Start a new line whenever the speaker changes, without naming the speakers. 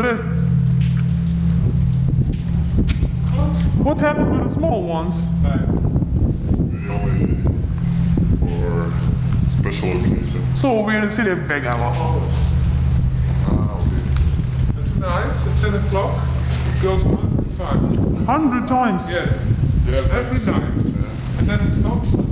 to that. What happened with the small ones?
Only for special occasions.
So we're in the city of Bergamo.
And tonight at 10 o'clock it goes 100 times.
100 times?
Yes,
Yeah,
every night. And then it stops.